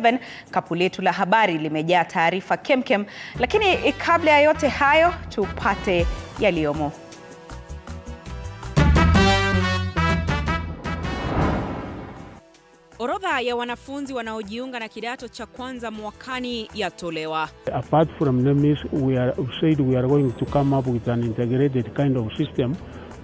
47. Kapu letu la habari limejaa taarifa kemkem, lakini kabla ya yote hayo tupate yaliyomo. Orodha ya wanafunzi wanaojiunga na kidato cha kwanza mwakani yatolewa. Apart from NEMIS, we are going to come up with an integrated kind of system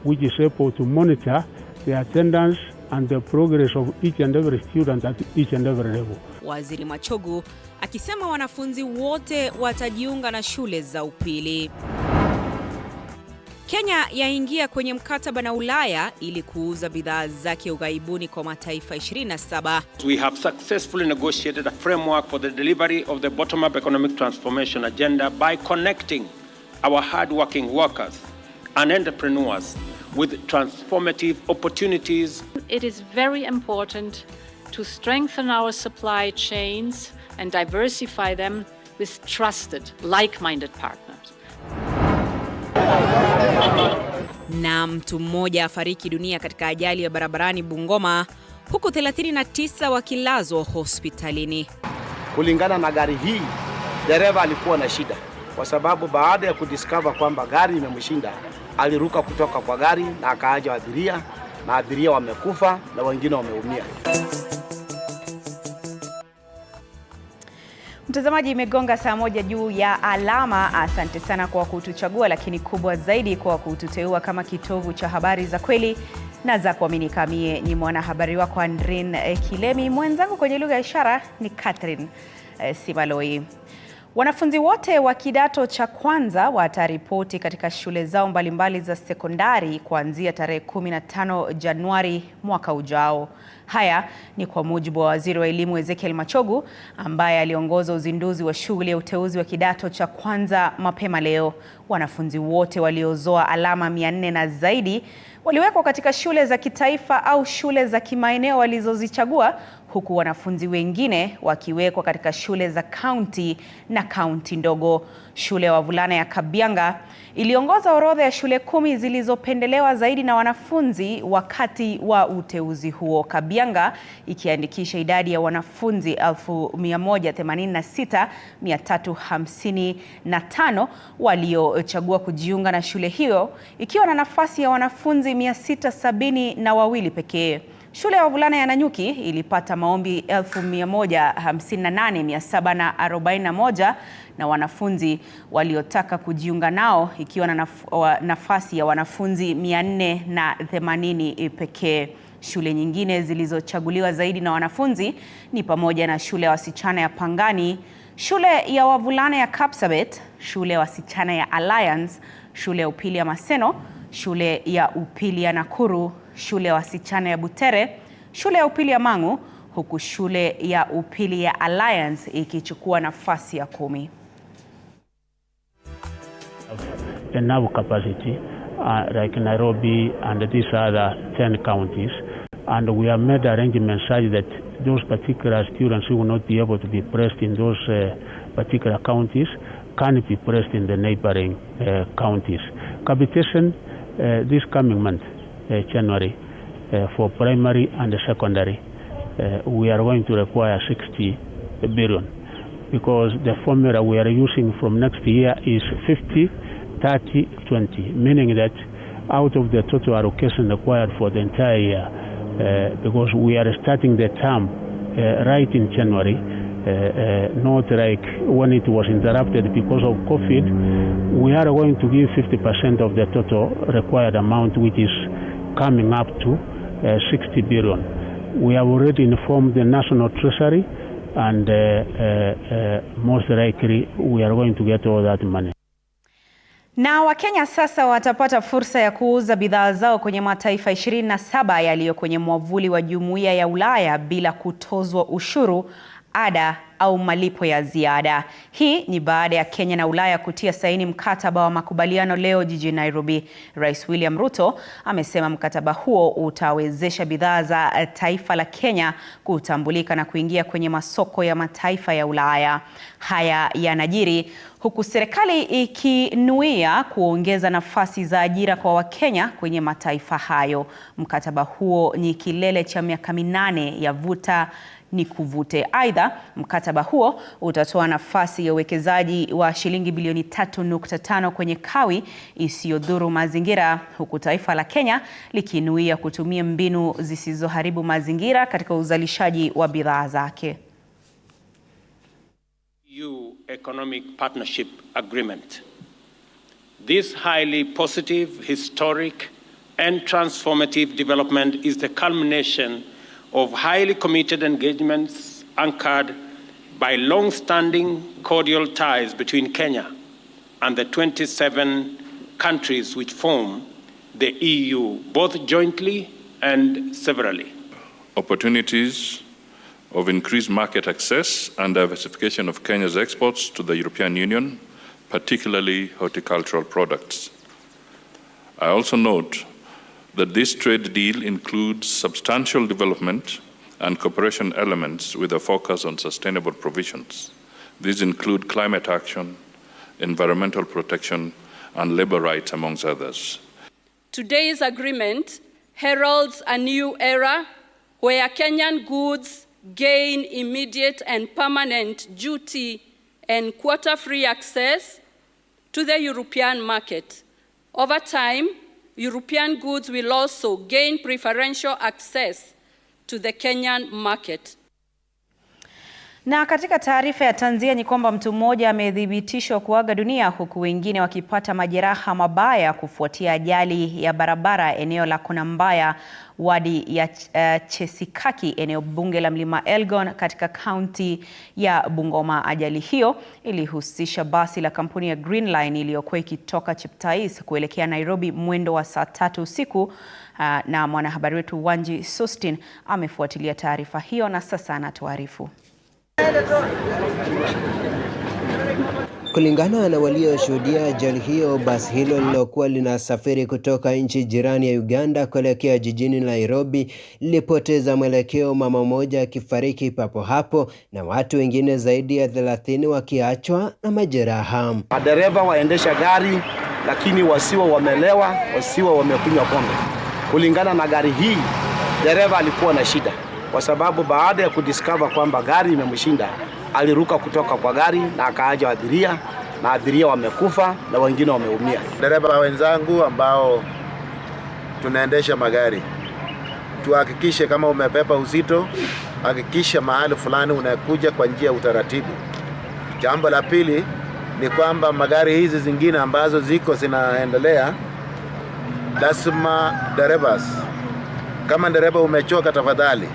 which is able to monitor the attendance and the progress of each and every student at each and every level. Waziri Machogu akisema wanafunzi wote watajiunga na shule za upili. Kenya yaingia kwenye mkataba na Ulaya ili kuuza bidhaa zake ughaibuni kwa mataifa 27. We have successfully negotiated a framework for the delivery of the bottom-up economic transformation agenda by connecting our hard-working workers and entrepreneurs with transformative opportunities. It is very important to strengthen our supply chains and diversify them with trusted, like-minded partners. Na mtu mmoja afariki dunia katika ajali ya barabarani Bungoma, huku 39 wakilazwa hospitalini. Kulingana na gari hii, dereva alikuwa na shida kwa sababu baada ya kudiscover kwamba gari imemshinda, aliruka kutoka kwa gari na akaaja abiria, na abiria wamekufa na wengine wameumia. Mtazamaji, imegonga saa 1 juu ya alama. Asante sana kwa kutuchagua, lakini kubwa zaidi kwa kututeua kama kitovu cha habari za kweli na za kuaminika. Mie ni mwanahabari wako Andrin Kilemi, mwenzangu kwenye lugha ya ishara ni Catherine Simaloi. Wanafunzi wote wa kidato cha kwanza wataripoti katika shule zao mbalimbali za sekondari kuanzia tarehe 15 Januari mwaka ujao. Haya ni kwa mujibu wa Waziri wa Elimu Ezekiel Machogu, ambaye aliongoza uzinduzi wa shughuli ya uteuzi wa kidato cha kwanza mapema leo. Wanafunzi wote waliozoa alama 400 na zaidi waliwekwa katika shule za kitaifa au shule za kimaeneo walizozichagua, huku wanafunzi wengine wakiwekwa katika shule za kaunti na kaunti ndogo. Shule ya wavulana ya Kabianga iliongoza orodha ya shule 10 zilizopendelewa zaidi na wanafunzi wakati wa uteuzi huo. Kabianga ikiandikisha idadi ya wanafunzi 186,355 waliochagua kujiunga na shule hiyo, ikiwa na nafasi ya wanafunzi 672 pekee. Shule ya wavulana ya Nanyuki ilipata maombi 158,741 na wanafunzi waliotaka kujiunga nao, ikiwa na nafasi ya wanafunzi 480 pekee. Shule nyingine zilizochaguliwa zaidi na wanafunzi ni pamoja na shule ya wasichana ya Pangani, shule ya wavulana ya Kapsabet, shule ya wasichana ya Alliance, shule ya upili ya Maseno, shule ya upili ya Nakuru, shule ya wasichana ya Butere, shule ya upili ya Mangu, huku shule ya upili ya Alliance ikichukua nafasi ya 10. Enough capacity like Nairobi and these other 10 counties, and we have made arrangements such that those particular students who will not be able to be placed in those particular counties can be placed in the neighboring counties. Capitation this coming month, January, for primary and secondary, we are going to require 60 billion, because the formula we are using from next year is 50-30-20, meaning that out of the total allocation required for the entire year, because we are starting the term right in January, not like when it was interrupted because of COVID, we are going to give 50% of the total required amount, which is coming up to 60 billion. We have already informed the National Treasury, and most likely we are going to get all that money. Na Wakenya sasa watapata fursa ya kuuza bidhaa zao kwenye mataifa 27 yaliyo kwenye mwavuli wa Jumuiya ya Ulaya bila kutozwa ushuru, ada au malipo ya ziada. Hii ni baada ya Kenya na Ulaya kutia saini mkataba wa makubaliano leo jijini Nairobi. Rais William Ruto amesema mkataba huo utawezesha bidhaa za taifa la Kenya kutambulika na kuingia kwenye masoko ya mataifa ya Ulaya. Haya yanajiri huku serikali ikinuia kuongeza nafasi za ajira kwa Wakenya kwenye mataifa hayo. Mkataba huo ni kilele cha miaka 8 ya vuta ni kuvute. Aidha, mkataba huo utatoa nafasi ya uwekezaji wa shilingi bilioni 3.5 kwenye kawi isiyodhuru mazingira, huku taifa la Kenya likinuia kutumia mbinu zisizoharibu mazingira katika uzalishaji wa bidhaa zake. EU Economic Partnership Agreement. This highly positive, historic and transformative development is the culmination of highly committed engagements anchored by long-standing cordial ties between Kenya and the 27 countries which form the EU, both jointly and severally. Opportunities of increased market access and diversification of Kenya's exports to the European Union, particularly horticultural products. I also note that this trade deal includes substantial development and cooperation elements with a focus on sustainable provisions. These include climate action, environmental protection, and labor rights, amongst others. Today's agreement heralds a new era where Kenyan goods gain immediate and permanent duty and quota-free access to the European market. Over time, European goods will also gain preferential access to the Kenyan market. Na katika taarifa ya tanzia ni kwamba mtu mmoja amethibitishwa kuaga dunia huku wengine wakipata majeraha mabaya kufuatia ajali ya barabara eneo la Konambaya, wadi ya Chesikaki, eneo bunge la Mlima Elgon katika kaunti ya Bungoma. Ajali hiyo ilihusisha basi la kampuni ya Green Line iliyokuwa ikitoka Cheptais kuelekea Nairobi mwendo wa saa 3 usiku. Na mwanahabari wetu Wanji Sustin amefuatilia taarifa hiyo na sasa anatuarifu. Kulingana na walioshuhudia ajali hiyo, basi hilo lilokuwa linasafiri kutoka nchi jirani ya Uganda kuelekea jijini Nairobi lilipoteza mwelekeo, mama mmoja akifariki papo hapo na watu wengine zaidi ya 30 wakiachwa na majeraha. Madereva waendesha gari lakini wasiwa wamelewa, wasiwa wamekunywa pombe. Kulingana na gari hii, dereva alikuwa na shida kwa sababu baada ya kudiscover kwamba gari imemshinda, aliruka kutoka kwa gari na akaaja abiria, na abiria wamekufa na wengine wameumia. Dereva wenzangu ambao tunaendesha magari, tuhakikishe kama umepepa uzito, hakikisha mahali fulani unakuja kwa njia ya utaratibu. Jambo la pili ni kwamba magari hizi zingine ambazo ziko zinaendelea, lazima derevas, kama dereva umechoka, tafadhali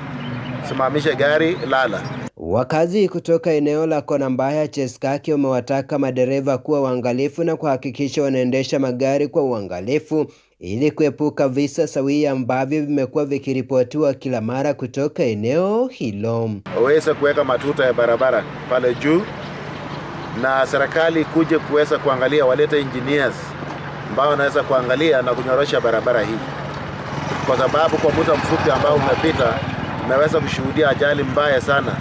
simamisha gari, lala. Wakazi kutoka eneo la Konambaya Chesikaki wamewataka madereva kuwa waangalifu na kuhakikisha wanaendesha magari kwa uangalifu ili kuepuka visa sawia ambavyo vimekuwa vikiripotiwa kila mara kutoka eneo hilo. Waweza kuweka matuta ya barabara pale juu, na serikali kuje kuweza kuangalia, walete engineers ambao wanaweza kuangalia na kunyorosha barabara hii, kwa sababu kwa muda mfupi ambao umepita umeweza kushuhudia ajali mbaya sana.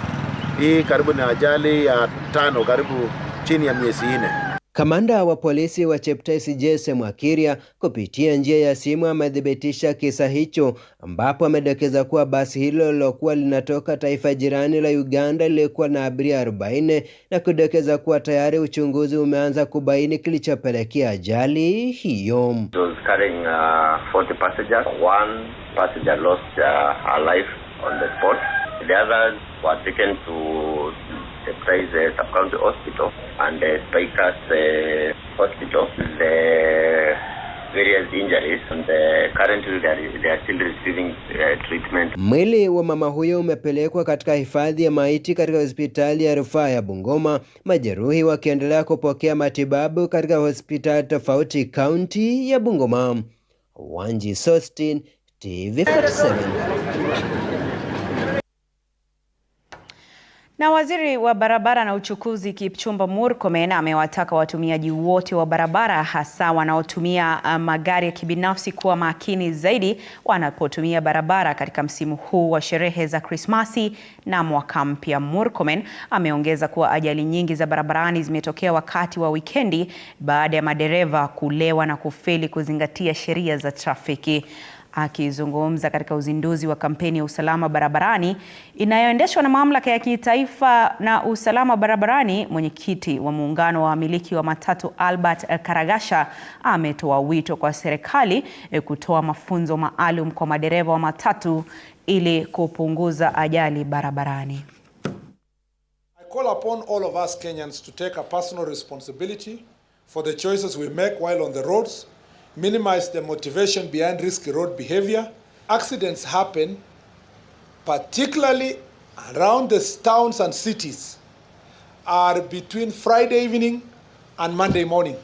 Hii karibu ni ajali ya 5 karibu chini ya miezi 4. Kamanda wa polisi wa Cheptais Jesse Mwakiria kupitia njia ya simu amethibitisha kisa hicho, ambapo amedokeza kuwa basi hilo lilokuwa linatoka taifa jirani la Uganda lilikuwa na abiria 40 na kudokeza kuwa tayari uchunguzi umeanza kubaini kilichopelekea ajali hiyo. It was carrying 40 passengers. One passenger lost her life on the spot. The others were taken to the sub-county hospital and the Spikers hospital. The various injuries and currently they are still receiving treatment. Mwili wa mama huyo umepelekwa katika hifadhi ya maiti katika hospitali ya rufaa ya Bungoma, majeruhi wakiendelea kupokea matibabu katika hospitali tofauti kaunti ya Bungoma. Wanji Sustin, TV47. Na waziri wa barabara na uchukuzi Kipchumba Murkomen amewataka watumiaji wote wa barabara, hasa wanaotumia magari ya kibinafsi, kuwa makini zaidi wanapotumia barabara katika msimu huu wa sherehe za Krismasi na mwaka mpya. Murkomen ameongeza kuwa ajali nyingi za barabarani zimetokea wakati wa wikendi baada ya madereva kulewa na kufeli kuzingatia sheria za trafiki. Akizungumza katika uzinduzi wa kampeni ya usalama barabarani inayoendeshwa na mamlaka ya kitaifa na usalama barabarani, mwenyekiti wa muungano wa wamiliki wa matatu Albert Karagasha ametoa wito kwa serikali kutoa mafunzo maalum kwa madereva wa matatu ili kupunguza ajali barabarani. I call upon all of us Kenyans to take a personal responsibility for the choices we make while on the roads, minimize the motivation behind risky road behavior. Accidents happen particularly around the towns and cities are between Friday evening and Monday morning.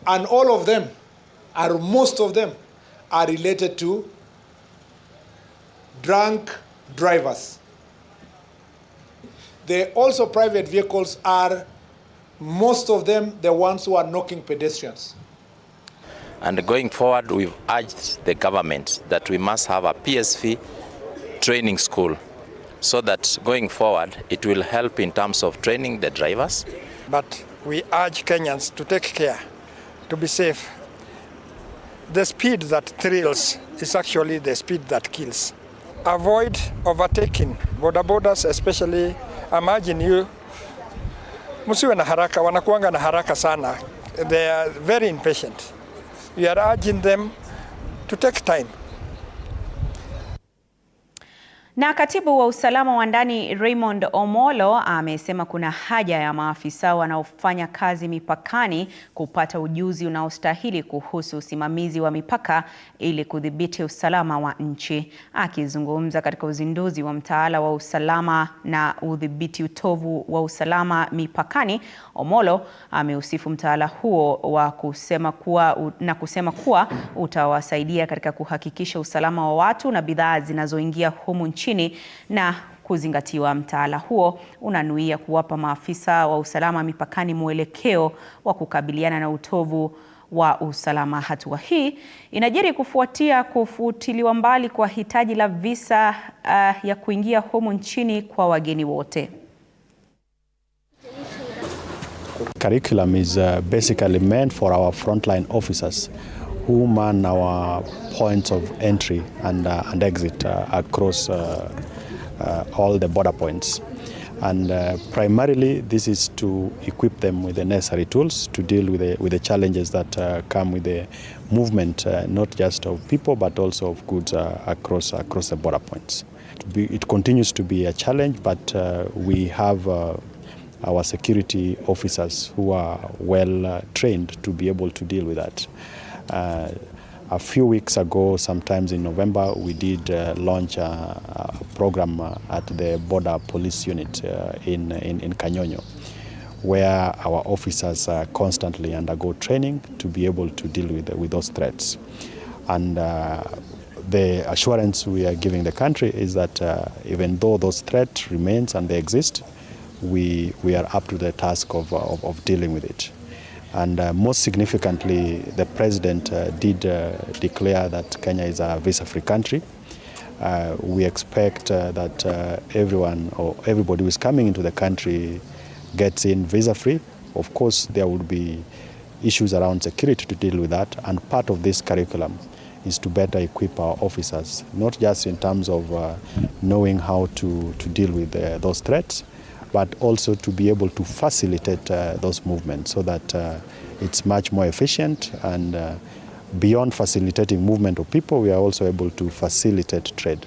And all of them, or most of them, are related to drunk drivers. Also private vehicles are, most of them, the ones who are knocking pedestrians. And going forward, we've urged the government that we must have a PSV training school so that going forward, it will help in terms of training the drivers. But we urge Kenyans to take care, to be safe. The speed that thrills is actually the speed that kills. Avoid overtaking. Bodabodas especially, imagine you, musiwe na haraka, wanakuanga na haraka sana. They are very impatient. We are urging them to take time. Na katibu wa usalama wa ndani Raymond Omolo amesema kuna haja ya maafisa wanaofanya kazi mipakani kupata ujuzi unaostahili kuhusu usimamizi wa mipaka ili kudhibiti usalama wa nchi. Akizungumza katika uzinduzi wa mtaala wa usalama na udhibiti utovu wa usalama mipakani, Omolo ameusifu mtaala huo wa kusema kuwa utawasaidia katika kuhakikisha usalama wa watu na bidhaa zinazoingia humu nchini, na kuzingatiwa mtaala huo unanuia kuwapa maafisa wa usalama mipakani mwelekeo wa kukabiliana na utovu wa usalama. Hatua hii inajiri kufuatia kufutiliwa mbali kwa hitaji la visa ya kuingia humu nchini kwa wageni wote. Curriculum is basically meant for our frontline officers who man our points of entry and exit across all the border points. And primarily this is to equip them with the necessary tools to deal with the challenges that come with the movement, not just of people but also of goods across the border points. It continues to be a challenge, but we have our security officers who are well trained to be able to deal with that. A few weeks ago, sometimes in November, we did launch a program at the Border Police Unit in Kanyonyo, where our officers constantly undergo training to be able to deal with those threats. And the assurance we are giving the country is that even though those threats remains and they exist, we are up to the task of dealing with it. And most significantly, the President did declare that Kenya is a visa-free country. We expect that everyone or everybody who is coming into the country gets in visa-free. Of course, there will be issues around security to deal with that, and part of this curriculum is to better equip our officers, not just in terms of knowing how to deal with those threats, but also to be able to facilitate those movements so that it's much more efficient, and beyond facilitating movement of people, we are also able to facilitate trade.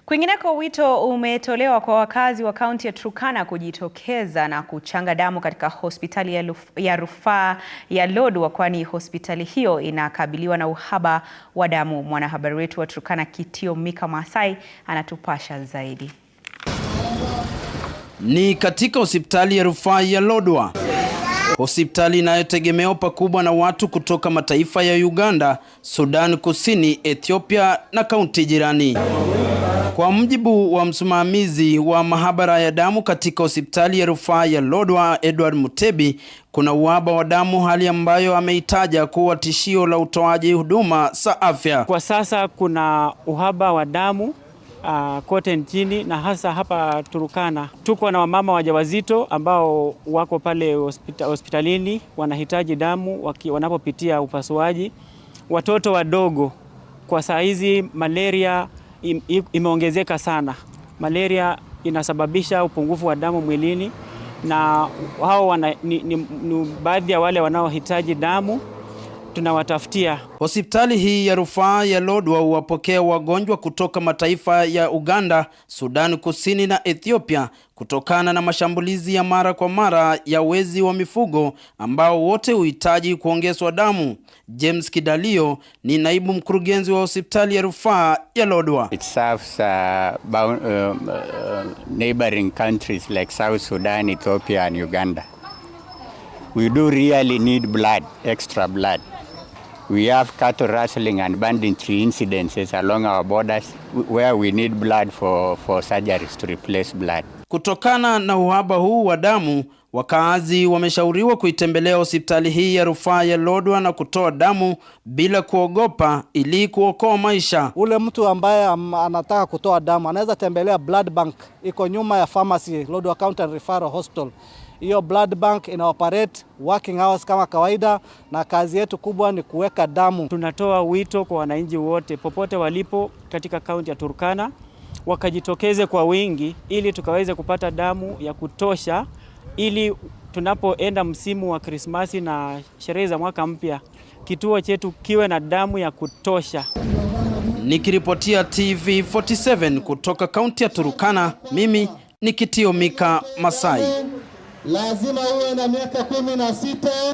Kwingineko, wito umetolewa kwa wakazi wa kaunti ya Turkana kujitokeza na kuchanga damu katika hospitali ya rufaa ya Lodwar, kwani hospitali hiyo inakabiliwa na uhaba wa damu. Mwanahabari wetu wa Turkana Kitio Mika Masai anatupasha zaidi. Ni katika hospitali ya rufaa ya Lodwar, hospitali inayotegemewa pakubwa na watu kutoka mataifa ya Uganda, Sudan Kusini, Ethiopia na kaunti jirani. Kwa mujibu wa msimamizi wa mahabara ya damu katika hospitali ya rufaa ya Lodwar, Edward Mutebi, kuna uhaba wa damu, hali ambayo ameitaja kuwa tishio la utoaji huduma za afya. Kwa sasa kuna uhaba wa damu kote nchini, na hasa hapa Turkana. Tuko na wamama wajawazito ambao wako pale hospitalini wanahitaji damu wanapopitia upasuaji. Watoto wadogo kwa saa hizi malaria imeongezeka sana. Malaria inasababisha upungufu wa damu mwilini, na hao ni baadhi ya wale wanaohitaji damu tunawatafutia. Hospitali hii ya rufaa ya Lodwar huwapokea wagonjwa kutoka mataifa ya Uganda, Sudan Kusini na Ethiopia kutokana na mashambulizi ya mara kwa mara ya wezi wa mifugo ambao wote huhitaji kuongezwa damu. James Kidalio ni naibu mkurugenzi wa hospitali ya rufaa ya Lodwar. It serves neighboring countries like South Sudan, Ethiopia and Uganda. We do really need blood, extra blood. We have cattle rustling and banditry incidences along our borders where we need blood for surgeries to replace blood. Kutokana na uhaba huu wa damu, wakaazi wameshauriwa kuitembelea hospitali hii ya rufaa ya Lodwar na kutoa damu bila kuogopa ili kuokoa maisha. Ule mtu ambaye anataka kutoa damu anaweza tembelea blood bank, iko nyuma ya pharmacy, Lodwar County and Referral Hospital. Hiyo blood bank ina operate working hours kama kawaida, na kazi yetu kubwa ni kuweka damu. Tunatoa wito kwa wananchi wote popote walipo katika kaunti ya Turkana wakajitokeze kwa wingi ili tukaweze kupata damu ya kutosha, ili tunapoenda msimu wa Krismasi na sherehe za mwaka mpya kituo chetu kiwe na damu ya kutosha. Nikiripotia TV47 kutoka kaunti ya Turkana, mimi ni Kitio Mika Masai. Lazima uwe na miaka 16.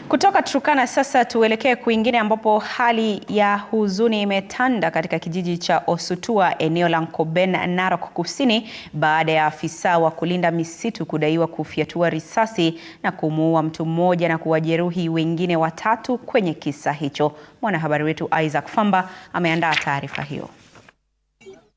Kutoka Turkana sasa tuelekee kwingine ambapo hali ya huzuni imetanda katika kijiji cha Osutua, eneo la Nkoben, Narok Kusini, baada ya afisa wa kulinda misitu kudaiwa kufyatua risasi na kumuua mtu mmoja na kuwajeruhi wengine watatu kwenye kisa hicho. Mwanahabari wetu Isaac Famba ameandaa taarifa hiyo.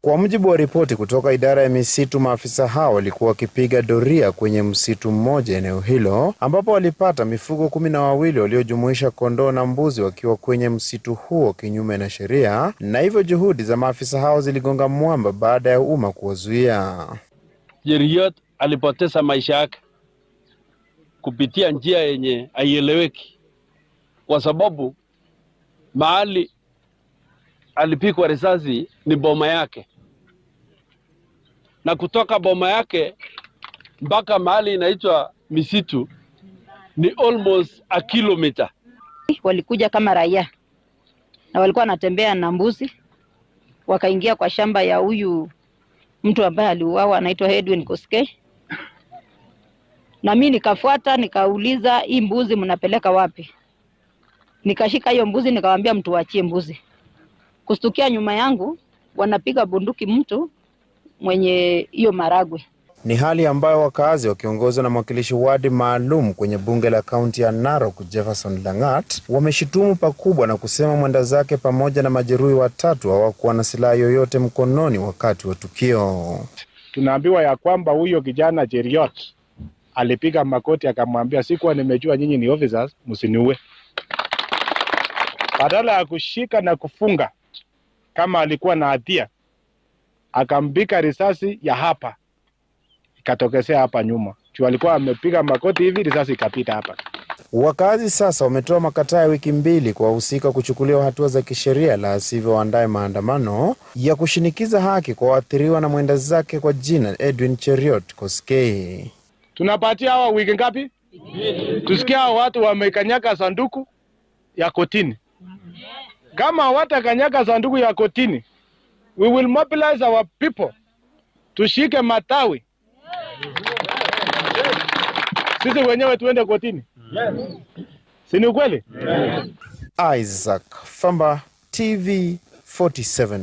Kwa mujibu wa ripoti kutoka idara ya misitu, maafisa hao walikuwa wakipiga doria kwenye msitu mmoja eneo hilo, ambapo walipata mifugo 12 waliojumuisha kondoo na mbuzi wakiwa kwenye msitu huo kinyume na sheria, na hivyo juhudi za maafisa hao ziligonga mwamba baada ya umma kuwazuia. Jeriot alipoteza maisha yake kupitia njia yenye haieleweki, kwa sababu mahali alipigwa risasi ni boma yake, na kutoka boma yake mpaka mahali inaitwa misitu ni almost a kilometer. Walikuja kama raia na walikuwa wanatembea na mbuzi, wakaingia kwa shamba ya huyu mtu ambaye aliuawa anaitwa Edwin Koskei, na mimi nikafuata nikauliza, hii mbuzi mnapeleka wapi? Nikashika hiyo mbuzi nikamwambia mtu waachie mbuzi. Kustukia nyuma yangu wanapiga bunduki mtu mwenye hiyo maragwe. Ni hali ambayo wakazi wakiongozwa na mwakilishi wadi maalum kwenye bunge la kaunti ya Narok, Jefferson Langat, wameshitumu pakubwa na kusema mwenda zake pamoja na majeruhi watatu hawakuwa na silaha yoyote mkononi wakati wa tukio. Tunaambiwa ya kwamba huyo kijana Jeriot alipiga makoti akamwambia, sikuwa nimejua nyinyi ni officers, msiniue. Badala ya kushika na kufunga kama alikuwa na hatia, akambika risasi ya hapa, ikatokezea hapa nyuma. Tu alikuwa amepiga makoti hivi, risasi ikapita hapa. Wakazi sasa wametoa makataa ya wiki 2 kwa wahusika kuchukuliwa hatua za kisheria, la sivyo waandae maandamano ya kushinikiza haki kwa waathiriwa na mwenda zake kwa jina Edwin Cheriot Koskei. Tunapatia hawa wiki ngapi? Tusikia watu wamekanyaka sanduku ya kotini. Kama watakanyaka sanduku ya kotini, we will mobilize our people, tushike matawi, sisi wenyewe tuende kotini. Si ni ukweli? Isaac Famba, TV47.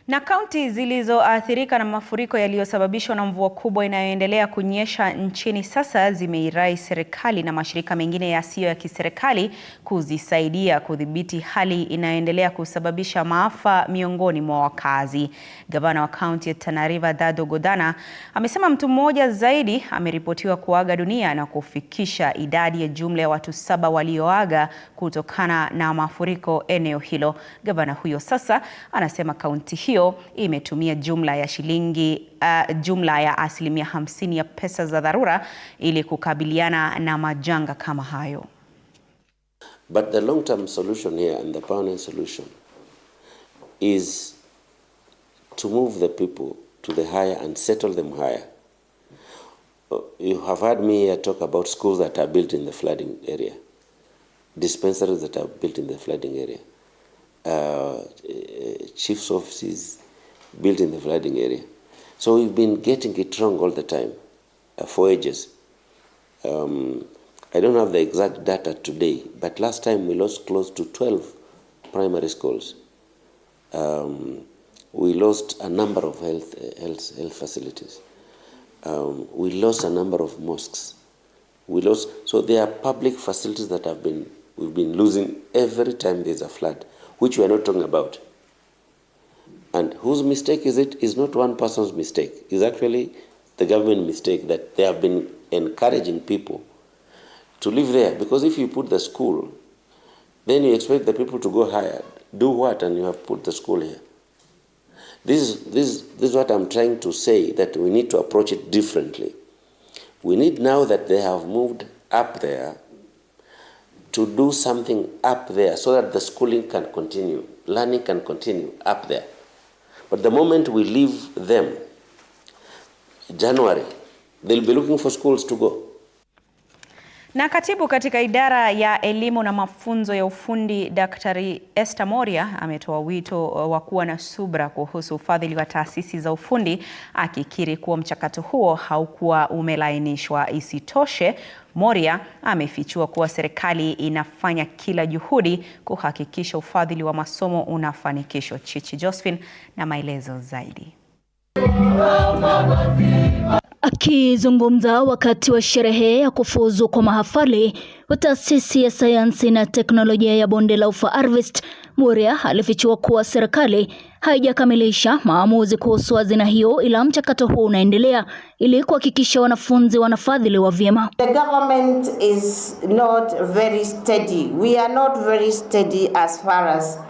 Na kaunti zilizoathirika na mafuriko yaliyosababishwa na mvua kubwa inayoendelea kunyesha nchini sasa zimeirai serikali na mashirika mengine yasiyo ya kiserikali kuzisaidia kudhibiti hali inayoendelea kusababisha maafa miongoni mwa wakazi. Gavana wa kaunti ya Tana River Dado Godana amesema mtu mmoja zaidi ameripotiwa kuaga dunia na kufikisha idadi ya jumla ya watu 7 walioaga kutokana na mafuriko eneo hilo. Gavana huyo sasa anasema kaunti hiyo imetumia jumla ya asilimia 50 ya pesa za dharura ili kukabiliana na majanga kama hayo. But the long-term solution here and the permanent solution is to move the people to the higher and settle them higher. You have heard me here talk about schools that are built in the flooding area, dispensaries that are built in the flooding area, chief's offices built in the flooding area. So we've been getting it wrong all the time for ages. I don't have the exact data today, but last time we lost close to 12 primary schools. We lost a number of health facilities. We lost a number of mosques. So there are public facilities that we've been losing every time there's a flood, which we are not talking about. And whose mistake is it? It's not one person's mistake. It's actually the government mistake that they have been encouraging people to live there. Because if you put the school, then you expect the people to go higher. Do what? And you have put the school here. This is what I'm trying to say, that we need to approach it differently. We need, now that they have moved up there, to do something up there so that the schooling can continue, learning can continue up there. But the moment we leave them, January, they'll be looking for schools to go. Na katibu katika idara ya elimu na mafunzo ya ufundi Daktari Esther Moria ametoa wito wa kuwa na subra kuhusu ufadhili wa taasisi za ufundi, akikiri kuwa mchakato huo haukuwa umelainishwa. Isitoshe, Moria amefichua kuwa serikali inafanya kila juhudi kuhakikisha ufadhili wa masomo unafanikishwa. Chichi Josephine na maelezo zaidi. Akizungumza wakati wa sherehe ya kufuzu kwa mahafali wa taasisi ya sayansi na teknolojia ya bonde la ufa Harvest, Moria alifichua kuwa serikali haijakamilisha maamuzi kuhusu hazina hiyo, ila mchakato huu unaendelea ili kuhakikisha wanafunzi wanafadhiliwa vyema. The government is not very steady. We are not very steady as far as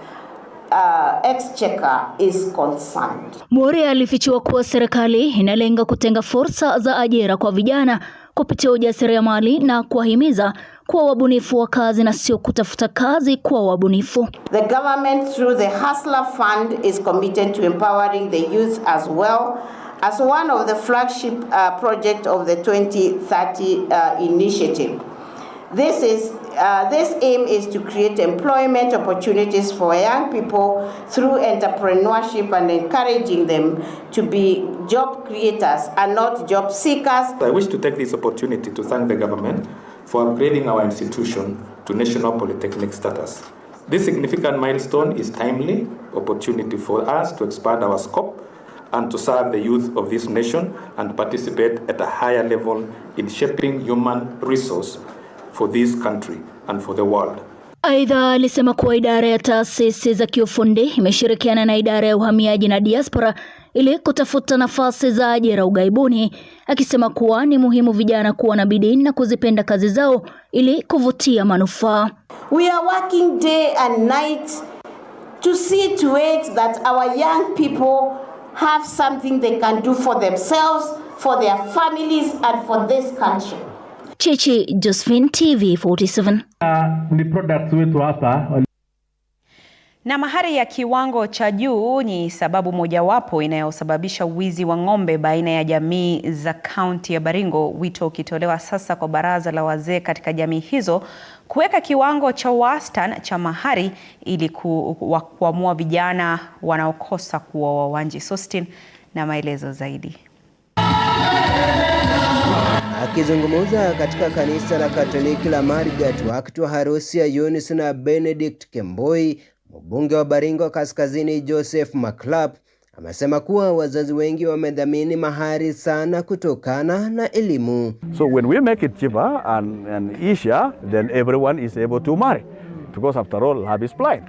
exchequer is concerned. Moria alifichua kuwa serikali inalenga kutenga fursa za ajira kwa vijana kupitia ujasiriamali na kuwahimiza kuwa wabunifu wa kazi na sio kutafuta kazi kwa wabunifu. The government through the Hustler Fund is committed to empowering the youth as well as one of the flagship project of the 2030 initiative. This aim is to create employment opportunities for young people through entrepreneurship and encouraging them to be job creators and not job seekers. I wish to take this opportunity to thank the government for upgrading our institution to national polytechnic status. This significant milestone is timely opportunity for us to expand our scope and to serve the youth of this nation and participate at a higher level in shaping human resource for this country and for the world. Aidha, alisema kuwa idara ya taasisi za kiufundi imeshirikiana na idara ya uhamiaji na diaspora ili kutafuta nafasi za ajira ughaibuni, akisema kuwa ni muhimu vijana kuwa na bidii na kuzipenda kazi zao ili kuvutia manufaa. We are working day and night to see to it that our young people have something they can do for themselves, for their families and for this country. Chichi Josephine, TV47. Ni products wetu hapa. Na mahari ya kiwango cha juu ni sababu mojawapo inayosababisha wizi wa ng'ombe baina ya jamii za kaunti ya Baringo, wito ukitolewa sasa kwa baraza la wazee katika jamii hizo kuweka kiwango cha wastani cha mahari ili kuamua vijana wanaokosa kuoa. Wanji Sustin na maelezo zaidi. Akizungumza katika kanisa la Katoliki la Marigat wakati wa harusi ya Eunice na Benedict Kemboi, mbunge wa Baringo Kaskazini Joseph Maklap amesema kuwa wazazi wengi wamedhamini mahari sana kutokana na elimu. So when we make it cheaper and easier, then everyone is able to marry, because after all, love is blind.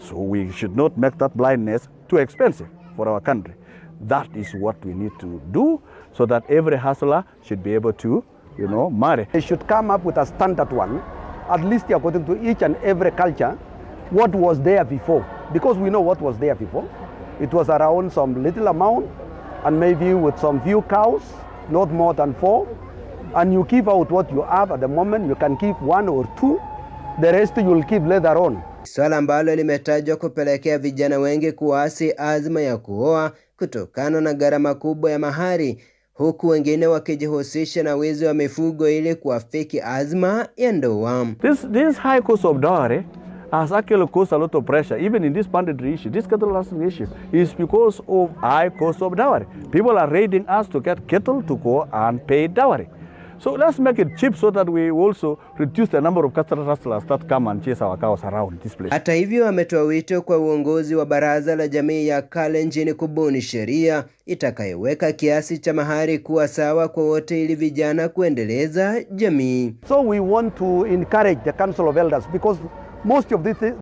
So we should not make that blindness too expensive for our country. That is what we need to do, so that every hustler should be able to, marry. They should come up with a standard one, at least according to each and every culture, what was there before. Because we know what was there before. It was around some little amount, and maybe with some few cows, not more than 4. And you give out what you have at the moment. You can keep 1 or 2, the rest you will keep later on. Swala ambalo limetajwa kupelekea vijana wengi kuasi azma ya kuoa kutokana na gharama kubwa ya mahari, huku wengine wakijihusisha na wizi wa mifugo ili kuafiki azma ya ndoa. This high cost of dowry has actually caused a lot of pressure, even in this banditry issue, this cattle rustling issue, is because of high cost of dowry. People are raiding us to get cattle to go and pay dowry. So let's make it cheap so that we also reduce the number of cattle rustlers that come and chase our cows around this place. Hata hivyo, ametoa wito kwa uongozi wa baraza la jamii ya Kalenjin kubuni sheria itakayoweka kiasi cha mahari kuwa sawa kwa wote ili vijana kuendeleza jamii. So we want to encourage the Council of Elders because most of